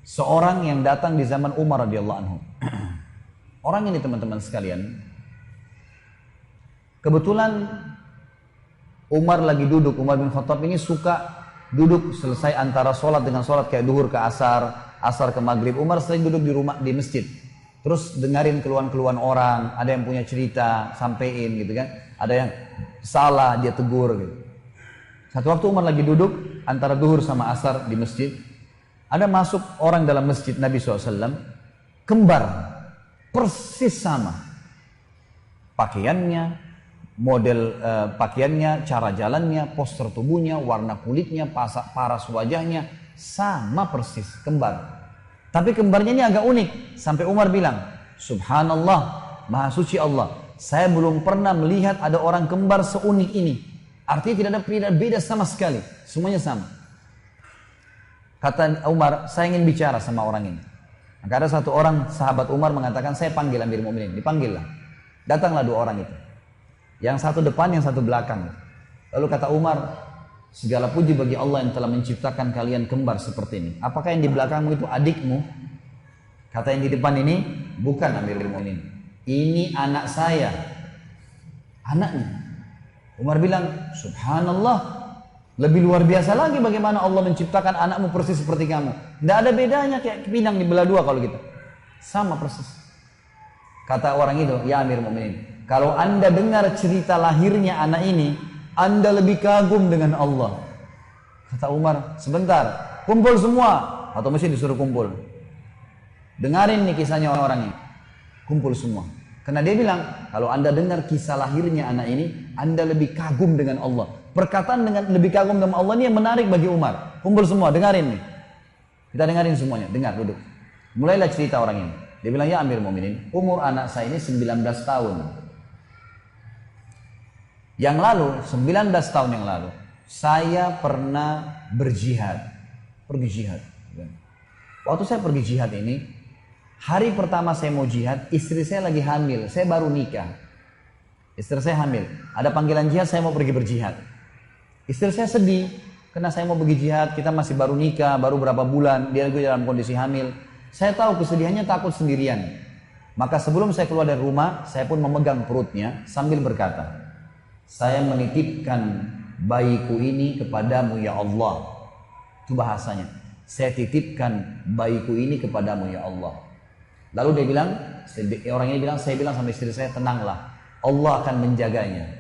seorang yang datang di zaman Umar radhiyallahu anhu. Orang ini teman-teman sekalian, kebetulan Umar lagi duduk. Umar bin Khattab ini suka duduk selesai antara sholat dengan sholat, kayak duhur ke asar, asar ke maghrib. Umar sering duduk di rumah, di masjid, terus dengerin keluhan-keluhan orang. Ada yang punya cerita, sampein gitu kan. Ada yang salah, dia tegur gitu. Satu waktu Umar lagi duduk antara duhur sama asar di masjid, ada masuk orang dalam masjid Nabi SAW, kembar, persis sama pakaiannya, model pakaiannya, cara jalannya, postur tubuhnya, warna kulitnya, paras wajahnya, sama persis, kembar. Tapi kembarnya ini agak unik, sampai Umar bilang, Subhanallah, Maha Suci Allah, saya belum pernah melihat ada orang kembar seunik ini. Artinya tidak ada beda sama sekali, semuanya sama. Kata Umar, saya ingin bicara sama orang ini. Maka ada satu orang sahabat Umar mengatakan, saya panggil Amir Mu'minin. Dipanggillah. Datanglah dua orang itu. Yang satu depan, yang satu belakang. Lalu kata Umar, segala puji bagi Allah yang telah menciptakan kalian kembar seperti ini. Apakah yang di belakangmu itu adikmu? Kata yang di depan ini, bukan Amir Mu'minin. Ini anak saya. Anaknya. Umar bilang, Subhanallah. Lebih luar biasa lagi bagaimana Allah menciptakan anakmu persis seperti kamu. Tidak ada bedanya, kayak pinang dibelah dua kalau gitu. Sama persis. Kata orang itu, ya Amir Mu'minin, kalau anda dengar cerita lahirnya anak ini, anda lebih kagum dengan Allah. Kata Umar, sebentar, kumpul semua. Atau mesti disuruh kumpul. Dengarin nih kisahnya orang-orang ini. Kumpul semua. Karena dia bilang, kalau anda dengar kisah lahirnya anak ini, anda lebih kagum dengan Allah. Perkataan dengan lebih kagum dengan Allah ini yang menarik bagi Umar. Kumpul semua, dengarin nih. Kita dengarin semuanya, dengar, duduk. Mulailah cerita orang ini. Dia bilang, ya Amir Mu'minin, umur anak saya ini 19 tahun. Yang lalu, 19 tahun yang lalu, saya pernah berjihad. Pergi jihad. Waktu saya pergi jihad ini, hari pertama saya mau jihad, istri saya lagi hamil, saya baru nikah. Istri saya hamil, ada panggilan jihad, saya mau pergi berjihad. Istri saya sedih, karena saya mau pergi jihad, kita masih baru nikah, baru berapa bulan, dia juga dalam kondisi hamil. Saya tahu kesedihannya, takut sendirian. Maka sebelum saya keluar dari rumah, saya pun memegang perutnya sambil berkata, saya menitipkan bayiku ini kepadamu ya Allah. Itu bahasanya. Saya titipkan bayiku ini kepadamu ya Allah. Lalu dia bilang, orang ini bilang, saya bilang sama istri saya, tenanglah, Allah akan menjaganya.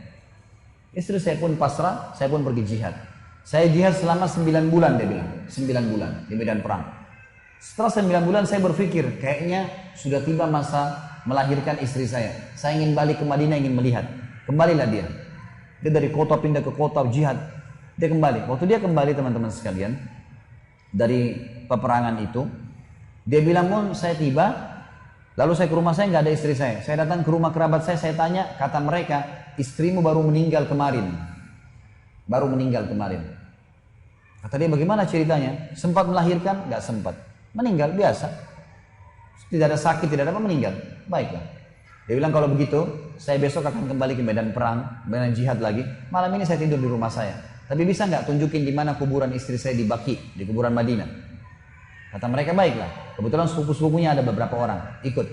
Istri saya pun pasrah, saya pun pergi jihad. Saya jihad selama 9 bulan, dia bilang. 9 bulan di medan perang. Setelah 9 bulan saya berpikir, kayaknya sudah tiba masa melahirkan istri saya. Saya ingin balik ke Madinah, ingin melihat. Kembalilah dia. Dia dari kota pindah ke kota jihad. Dia kembali. Waktu dia kembali teman-teman sekalian, dari peperangan itu, dia bilang, Mun, saya tiba. Lalu saya ke rumah saya, nggak ada istri saya. Saya datang ke rumah kerabat saya tanya, kata mereka, istrimu baru meninggal kemarin. Baru meninggal kemarin. Kata dia, bagaimana ceritanya? Sempat melahirkan? Nggak sempat. Meninggal, biasa. Tidak ada sakit, tidak ada apa, meninggal. Baiklah. Dia bilang, kalau begitu, saya besok akan kembali ke medan perang, medan jihad lagi. Malam ini saya tidur di rumah saya. Tapi bisa nggak tunjukin di mana kuburan istri saya di Baqi, di kuburan Madinah? Kata mereka, baiklah. Kebetulan sepupu-sepupunya ada beberapa orang. Ikut.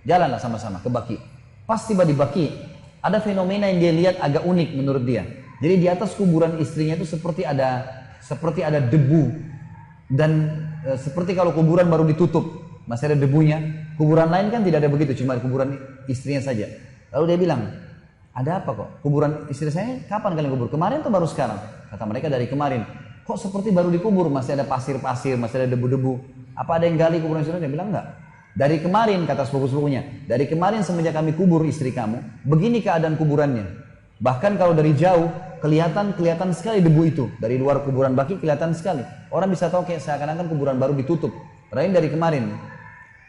Jalanlah sama-sama ke Baqi. Pas tiba di Baqi, ada fenomena yang dia lihat agak unik menurut dia. Jadi di atas kuburan istrinya itu seperti ada debu. Dan seperti kalau kuburan baru ditutup, masih ada debunya. Kuburan lain kan tidak ada begitu, cuma kuburan istrinya saja. Lalu dia bilang, ada apa kok? Kuburan istri saya kapan kalian kubur? Kemarin atau baru sekarang? Kata mereka, dari kemarin. Kok seperti baru dikubur, masih ada pasir-pasir, masih ada debu-debu. Apa ada yang gali kuburan istri? Dia bilang enggak. Dari kemarin, kata sepupu-sepupunya, dari kemarin semenjak kami kubur istri kamu, begini keadaan kuburannya. Bahkan kalau dari jauh, kelihatan sekali debu itu. Dari luar kuburan Baqi kelihatan sekali. Orang bisa tahu kayak seakan-akan kuburan baru ditutup. Padahal dari kemarin.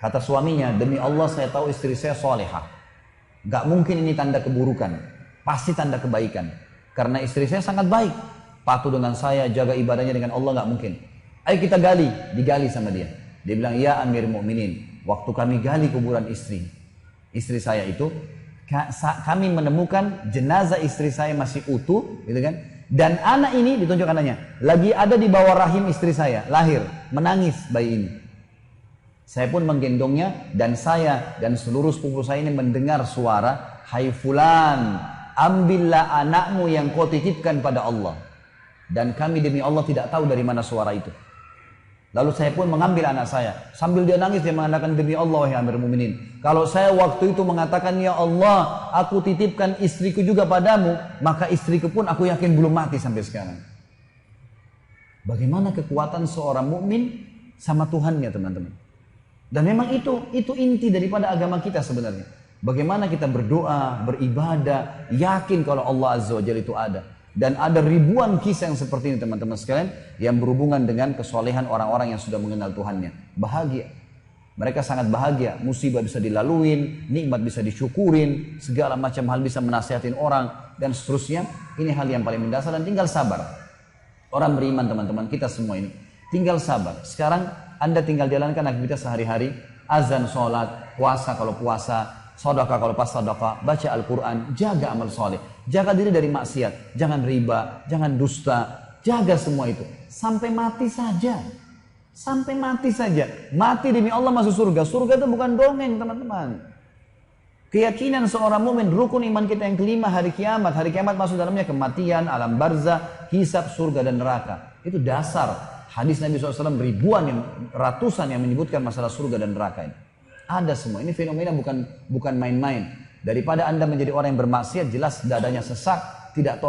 Kata suaminya, demi Allah saya tahu istri saya solehah. Gak mungkin ini tanda keburukan. Pasti tanda kebaikan. Karena istri saya sangat baik. Patuh dengan saya, jaga ibadahnya dengan Allah, gak mungkin. Ayo kita gali. Digali sama dia. Dia bilang, ya Amir Mu'minin, waktu kami gali kuburan istri saya itu, kami menemukan jenazah istri saya masih utuh, gitu kan? Dan anak ini, ditunjuk anaknya, lagi ada di bawah rahim istri saya, lahir, menangis bayi ini. Saya pun menggendongnya dan saya dan seluruh sepupu saya ini mendengar suara, "Hai fulan, ambillah anakmu yang kau titipkan pada Allah." Dan kami demi Allah tidak tahu dari mana suara itu. Lalu saya pun mengambil anak saya. Sambil dia nangis dia mengatakan, "Demi Allah ya Amirul Mukminin, kalau saya waktu itu mengatakan, ya Allah, aku titipkan istriku juga padamu, maka istriku pun aku yakin belum mati sampai sekarang." Bagaimana kekuatan seorang mukmin sama Tuhannya, teman-teman. Dan memang itu inti daripada agama kita sebenarnya. Bagaimana kita berdoa, beribadah, yakin kalau Allah Azza wa Jalla itu ada. Dan ada ribuan kisah yang seperti ini teman-teman sekalian, yang berhubungan dengan kesolehan orang-orang yang sudah mengenal Tuhannya. Bahagia. Mereka sangat bahagia, musibah bisa dilaluin, nikmat bisa disyukurin, segala macam hal bisa menasihatin orang, dan seterusnya. Ini hal yang paling mendasar dan tinggal sabar. Orang beriman teman-teman, kita semua ini. Tinggal sabar. Sekarang Anda tinggal jalankan aktivitas sehari-hari, azan, sholat, puasa kalau puasa, sedekah kalau pas sedekah, baca Al-Quran, jaga amal soleh, jaga diri dari maksiat, jangan riba, jangan dusta, jaga semua itu. Sampai mati saja. Sampai mati saja. Mati demi Allah masuk surga. Surga itu bukan dongeng teman-teman. Keyakinan seorang mukmin, rukun iman kita yang kelima, hari kiamat. Hari kiamat masuk dalamnya kematian, alam barzah, hisab, surga dan neraka. Itu dasar. Hadis Nabi SAW ribuan, ratusan yang menyebutkan masalah surga dan neraka ini. Ada semua. Ini fenomena bukan main-main. Daripada Anda menjadi orang yang bermaksiat, jelas dadanya sesak, tidak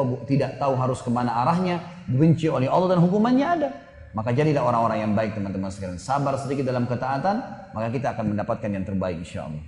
tahu harus kemana arahnya, dibenci oleh Allah dan hukumannya ada. Maka jadilah orang-orang yang baik teman-teman sekalian. Sabar sedikit dalam ketaatan, maka kita akan mendapatkan yang terbaik insya Allah.